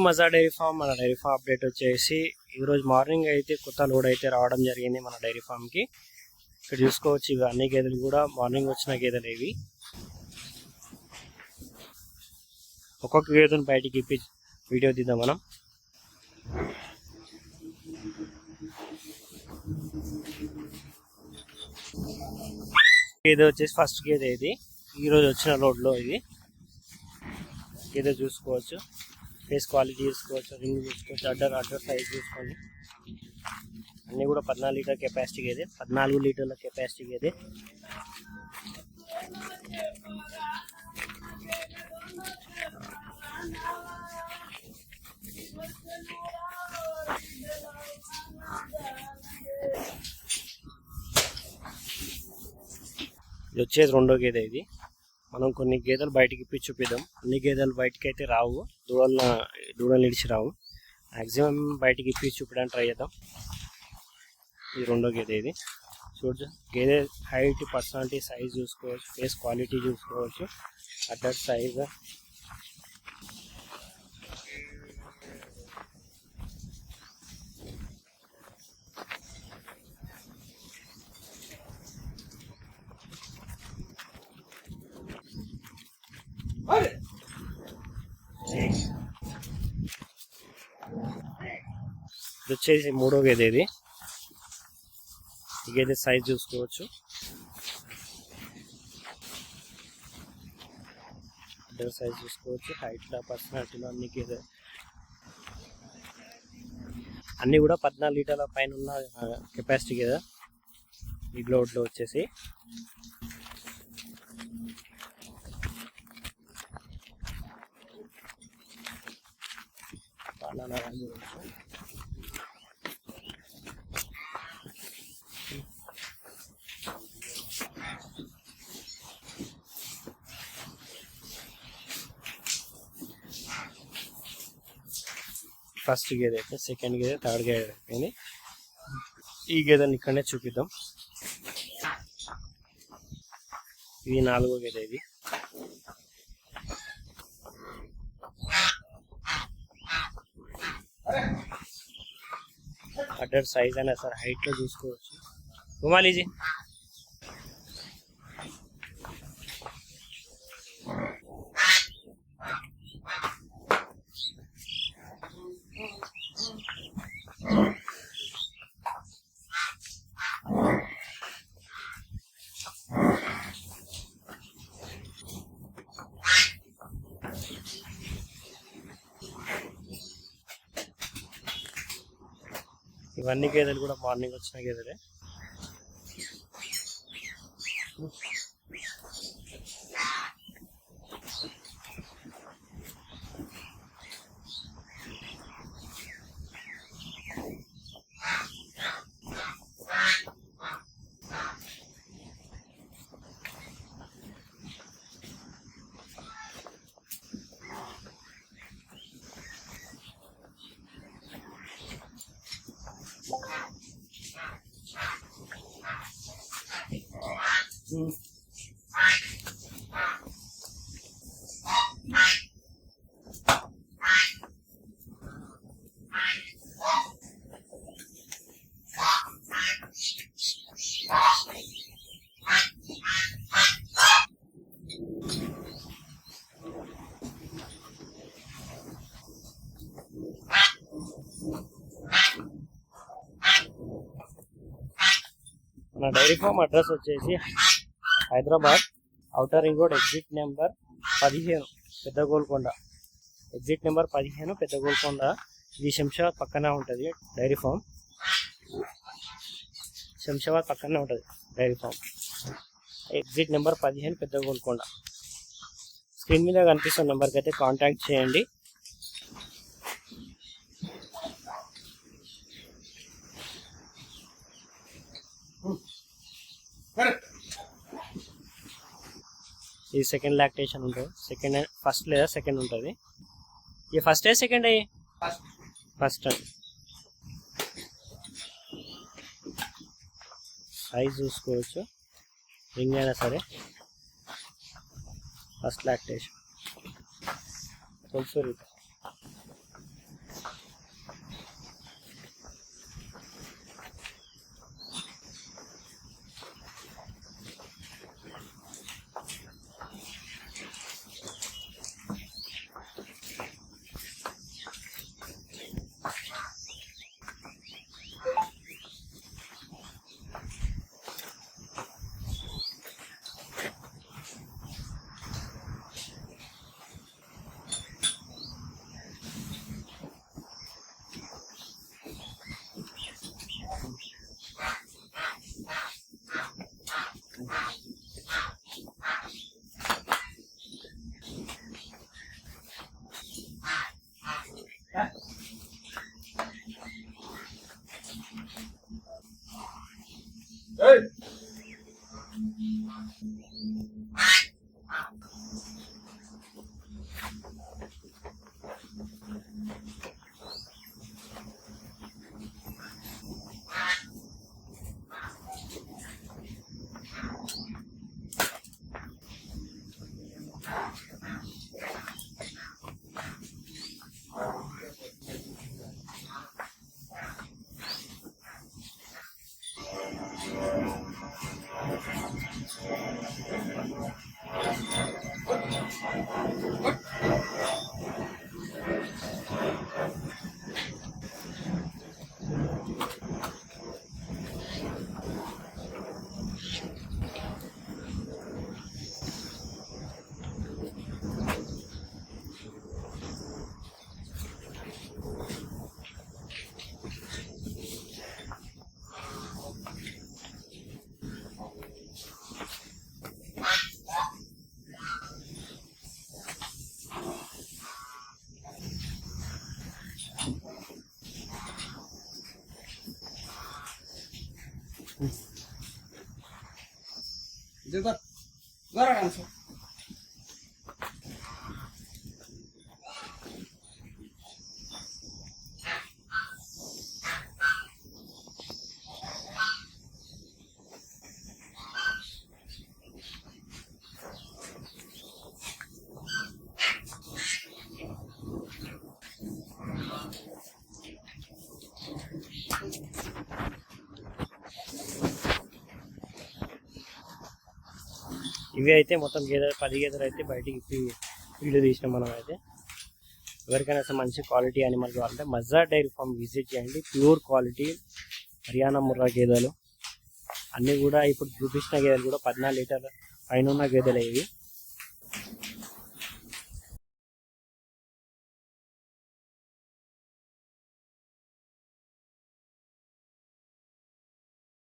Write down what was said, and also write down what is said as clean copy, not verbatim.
మజా dairy farm. మన dairy farm update వచ్చేసి ఈరోజు మార్నింగ్ అయితే కొత్త లోడ్ అయితే రావడం జరిగింది మన డైరీ ఫామ్కి. ఇక్కడ చూసుకోవచ్చు, ఇవి అన్ని గేదెలు కూడా మార్నింగ్ వచ్చిన గేదెలు. ఇవి ఒక్కొక్క గేదెను బయటికి ఇప్పి వీడియో తీద్దాం మనం. గేదె వచ్చేసి ఫస్ట్ గేదె, ఇది ఈరోజు వచ్చిన లోడ్లో. ఇది గేదె చూసుకోవచ్చు, ఫేస్ క్వాలిటీ చూసుకోవచ్చు, రింగ్ చూసుకోవచ్చు, అడ్డర్ సైజ్ చూసుకోండి. అన్నీ కూడా 14 లీటర్ కెపాసిటీ గేదె, 14 లీటర్ల కెపాసిటీ గేదె. ఇది వచ్చేది రెండో గేదె. ఇది మనం కొన్ని గేదెలు బయటికి ఇప్పి చూపిద్దాం. అన్ని గేదెలు బయటికి అయితే రావు, దూడలు నిడిచి రావు. మ్యాక్సిమం బయటికి ఇప్పి చూపడానికి ట్రై చేద్దాం. ఇది రెండో గేదె. ఇది చూడచ్చు, గేదె హైట్, పర్సనాలిటీ, సైజ్ చూసుకోవచ్చు, ఫేస్ క్వాలిటీ చూసుకోవచ్చు, అడ్డర్ సైజ్. ఇది వచ్చేసి మూడో గేదె. ఇది ఈ గేదె సైజ్ చూసుకోవచ్చు, సైజ్ చూసుకోవచ్చు, హైట్లో, పర్సనాలిటీలో అన్ని గేదె అన్నీ కూడా 14 లీటర్ల పైన ఉన్న కెపాసిటీ గేదె. ఈ లోడ్లో వచ్చేసి ఫస్ట్ గేదె అయితే, సెకండ్ గేదె, థర్డ్ గేదె అయిపోయింది. ఈ గేదెని ఇక్కడనే చూపిద్దాం. ఇది నాలుగో గేదె. ఇది అడ్డర్ సైజ్ అయినా సరే హైట్లో చూసుకోవచ్చు. గుమాలీజీ ఇవన్నీ గేదెలు కూడా మార్నింగ్ వచ్చిన గేదెలే. మన డైరీ ఫామ్ అడ్రస్ వచ్చేసి Hyderabad outer ring road, exit number 15, పెద్ద గోల్కొండ. ఎగ్జిట్ నెంబర్ 15, పెద్ద గోల్కొండ. ఇది శంషాబాద్ పక్కనే ఉంటుంది డైరీ ఫామ్. శంషాబాద్ పక్కనే ఉంటుంది డైరీ ఫామ్. ఎగ్జిట్ నెంబర్ 15, పెద్ద గోల్కొండ. స్క్రీన్ మీద కనిపిస్తున్న నెంబర్కి అయితే కాంటాక్ట్ చేయండి. ఇది సెకండ్ లాక్టేషన్ ఉంటుంది. సెకండ్, ఫస్ట్ లేదా సెకండ్ ఉంటుంది. ये फर्स्ट है सेकंड है? ये फर्स्ट है। साइज చూసుకోవచ్చు రింగ్ అయినా సరే ఫస్ట్ లాక్టేషన్ 1200 రూపాయలు ఇవి అయితే మొత్తం గేదెలు 10 గేదెలు అయితే బయటికి వీడియో తీసినాం మనం అయితే. ఎవరికైనా అసలు మంచి క్వాలిటీ యానిమల్ కావాలంటే మజార్ డైరీ ఫామ్ విజిట్ చేయండి. ప్యూర్ క్వాలిటీ హర్యానా ముర్రా గేదెలు అన్నీ కూడా ఇప్పుడు చూపించిన గేదెలు కూడా 14 లీటర్ల పైన ఉన్న గేదెలు ఇవి.